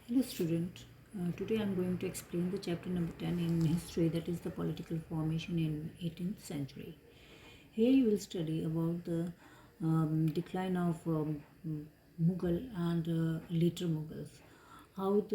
Hello student, today I am going to explain the chapter number 10 in history, that is the political formation in 18th century. Here you will study about the decline of Mughal and later Mughals, how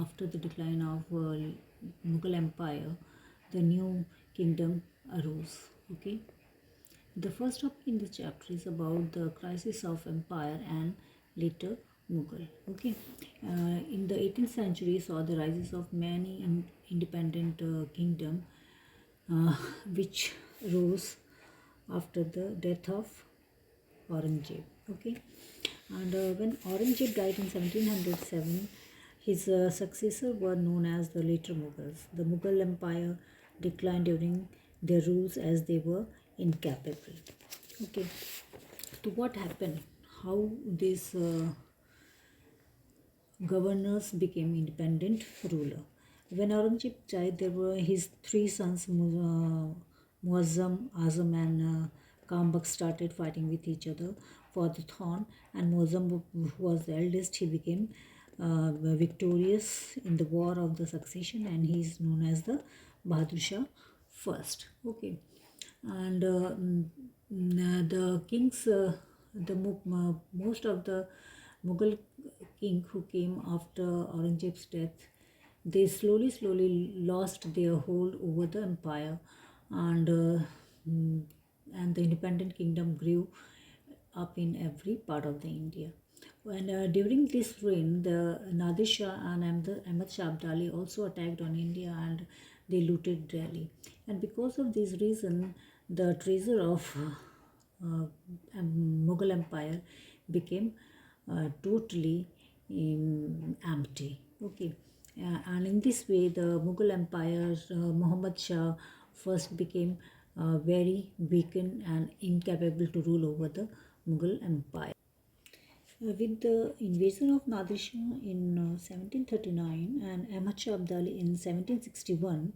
after the decline of Mughal empire the new kingdom arose. Okay, the first topic in the chapter is about the crisis of empire and later Mughal. Okay, in the 18th century saw the rises of many independent kingdom, uh, which rose after the death of Aurangzeb. Okay, and when Aurangzeb died in 1707, his successor were known as the later Mughals. The Mughal Empire declined during their rules as they were incapable. Okay, so what happened? How these governors became independent ruler? When Aurangzeb died, there were his three sons, Muazzam, Azam, and Kambak, started fighting with each other for the throne. And Muazzam, who was the eldest, he became victorious in the war of the succession, and he is known as the Bahadur Shah first. Okay, and the kings, most of the Mughal king who came after Aurangzeb's death, they slowly lost their hold over the empire, and mm, and the independent kingdom grew up in every part of the India. And during this reign, the Nadir Shah and Ahmad Shah Abdali also attacked on India, and they looted Delhi. And because of this reason, the treasure of Mughal Empire became totally empty. Okay, and in this way, the Mughal Empire, Muhammad Shah first became very weakened and incapable to rule over the Mughal Empire. With the invasion of Nadir Shah in 1739 and Ahmad Shah Abdali in 1761,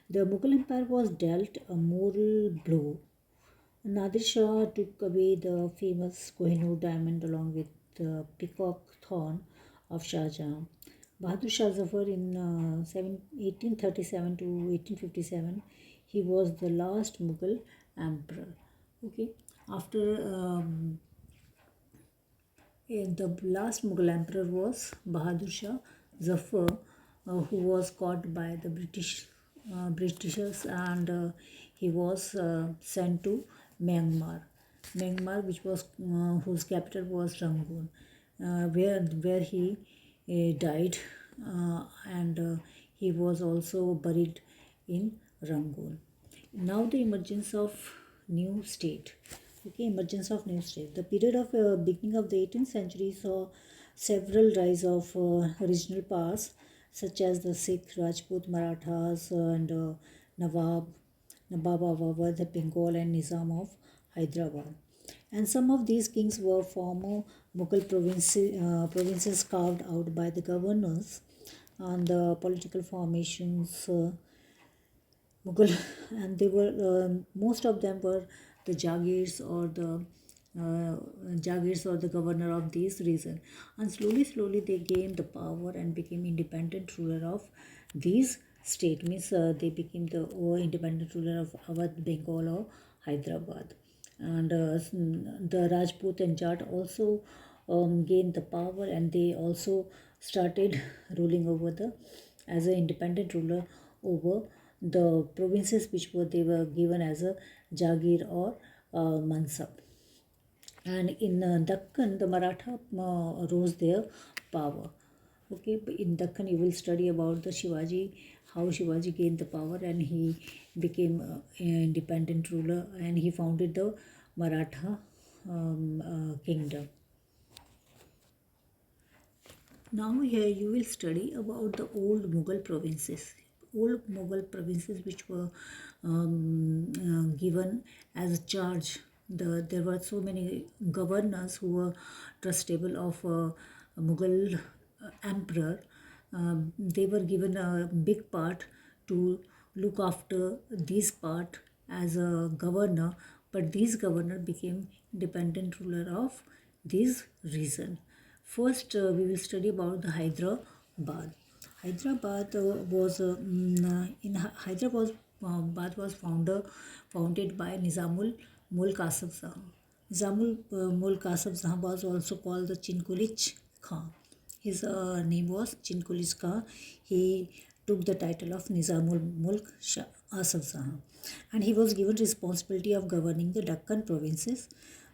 the Mughal Empire was dealt a moral blow. Nadir Shah took away the famous Kohinoor diamond along with the peacock thorn of Shah Jahan. Bahadur Shah Zafar in 1837 to 1857, he was the last Mughal emperor. Okay, after the last Mughal emperor was Bahadur Shah Zafar, who was caught by the Britishers, and he was sent to Myanmar. Myanmar, which was whose capital was Rangoon, where he died, and he was also buried in Rangoon. Now the emergence of new state. Okay, emergence of new state. The period of beginning of the 18th century saw several rise of regional powers such as the Sikh, Rajput, Marathas, and Nawab of Awadh, Bengal, and Nizam of Hyderabad. And some of these kings were former Mughal provinces carved out by the governors, and the political formations Mughal, and they were most of them were the Jagirs or the governor of these region, and slowly they gained the power and became independent ruler of these state. Means they became the independent ruler of Awadh, Bengal, or Hyderabad, and the Rajput and Jat also gained the power, and they also started ruling over the as an independent ruler over the provinces which they were given as a Jagir or Mansab. And in Dakkan, the Maratha rose their power. Okay, but in Dakkan you will study about the Shivaji, how Shivaji gained the power, and he became an independent ruler, and he founded the Maratha kingdom. Now here you will study about the old Mughal provinces. Old Mughal provinces which were given as a charge. There were so many governors who were trustable of a Mughal emperor. They were given a big part to look after this part as a governor, but this governor became independent ruler of this region. First, we will study about the Hyderabad Hyderabad. Hyderabad was in Hyderabad was founded by Nizamul Mulk Asif Jahan. Nizamul Mulk Asif Jahan was also called the Chinkulich Khan. His name was Chinkulich Khan. He took the title of Nizamul Mulk Asif Jahan, and he was given responsibility of governing the Deccan provinces.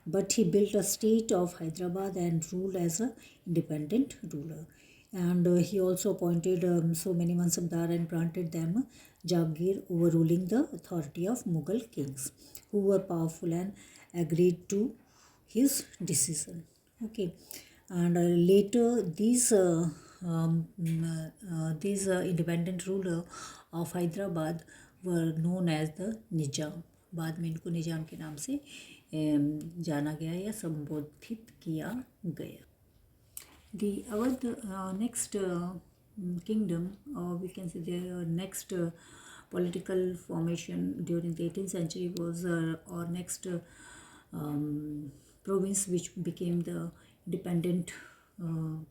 But he built a state of Hyderabad and ruled as an independent ruler. And he also appointed so many Mansabdar and granted them Jagir, overruling the authority of Mughal kings who were powerful and agreed to his decision. Okay, and later these independent ruler of Hyderabad were known as the Nizam. बाद में इनको निजाम के नाम से जाना गया या संबोधित किया गया. The Awadh next kingdom, or we can say the next political formation during the 18th century was our next province which became the independent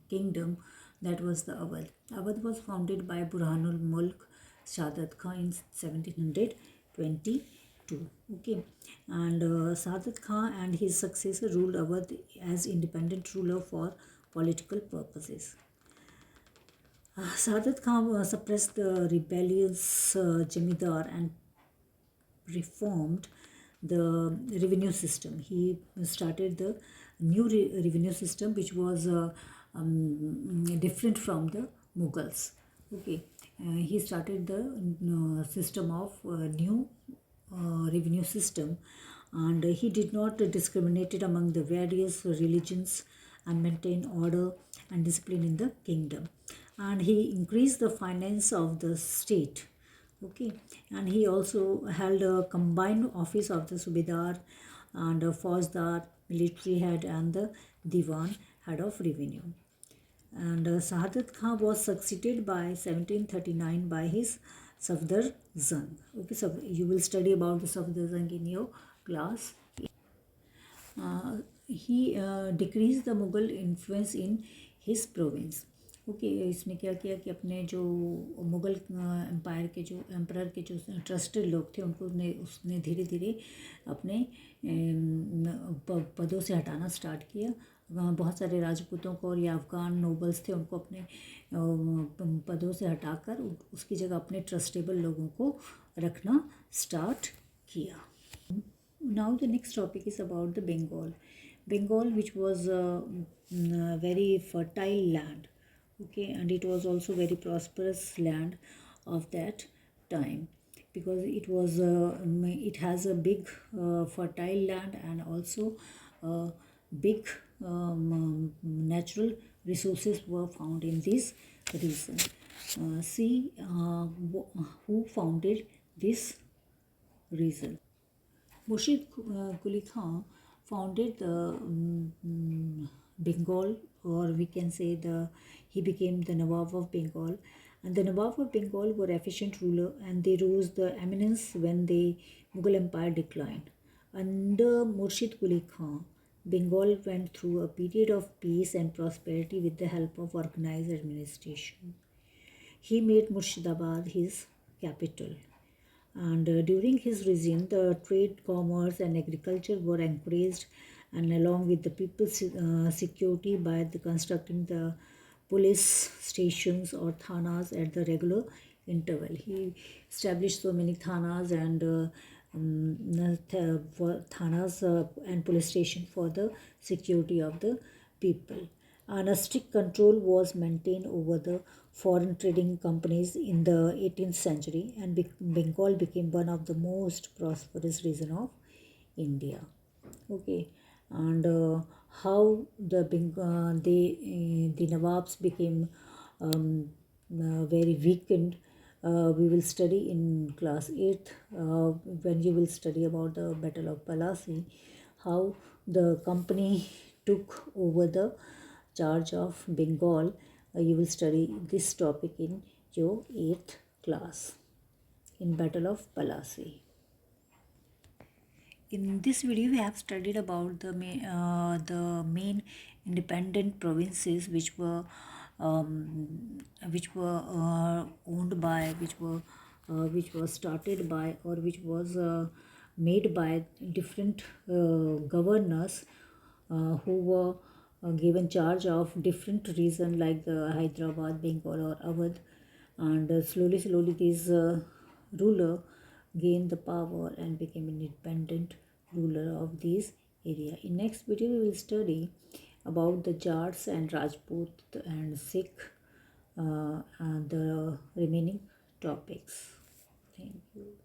kingdom, that was the Awadh. Awadh was founded by Burhanul Mulk Sadat Khan in 1722. Okay, and Sadat Khan and his successor ruled Awadh as independent ruler for political purposes. Sadat Khan suppressed the rebellious Jamidar and reformed the revenue system. He started the new revenue system which was different from the Mughals. Okay, he started the system of new revenue system, and he did not discriminate among the various religions and maintain order and discipline in the kingdom. And he increased the finance of the state. Okay, and he also held a combined office of the Subedar and Fauzdar, military head, and the Diwan, head of revenue. And Sadat Khan was succeeded by 1739 by his Safdar Jung. Okay, so you will study about the Safdar Jung in your class. He decreased the Mughal influence in his province. Okay इसने क्या किया कि अपने जो Mughal empire के जो emperor के जो ट्रस्टेड लोग थे उनको उसने धीरे धीरे अपने पदों से हटाना स्टार्ट किया. वहाँ बहुत सारे राजपूतों को और या अफ़गान नोबल्स थे उनको अपने पदों से हटाकर उसकी जगह अपने ट्रस्टेबल लोगों को रखना स्टार्ट किया. Now the next topic is about the Bengal. Bengal, which was a very fertile land. Okay, and it was also very prosperous land of that time because it has a big fertile land and also big natural resources were found in this region. See who founded this region. Murshid Quli Khan founded the Bengal, or we can say he became the Nawab of Bengal. And the Nawab of Bengal were efficient ruler and they rose the eminence when the Mughal Empire declined. Under Murshid Quli Khan, Bengal went through a period of peace and prosperity with the help of organized administration. He made Murshidabad his capital. And during his reign, the trade, commerce, and agriculture were encouraged, and along with the people's security by constructing the police stations or thanas at the regular interval. He established so many thanas and and police station for the security of the people. And a strict control was maintained over the foreign trading companies in the 18th century, and Bengal became one of the most prosperous region of India. Okay, and how the Nawabs became very weakened, we will study in class 8th when you will study about the Battle of Palasi, how the company took over the charge of Bengal. You will study this topic in your 8th class in Battle of Palasi. In this video, we have studied about the main independent provinces which were which were owned by, which was started by, or which was made by different governors who were given charge of different region like the Hyderabad, Bengal or Awadh, and slowly these ruler gained the power and became an independent ruler of these area. In next video we will study about the Jats and Rajput and Sikh and the remaining topics. Thank you.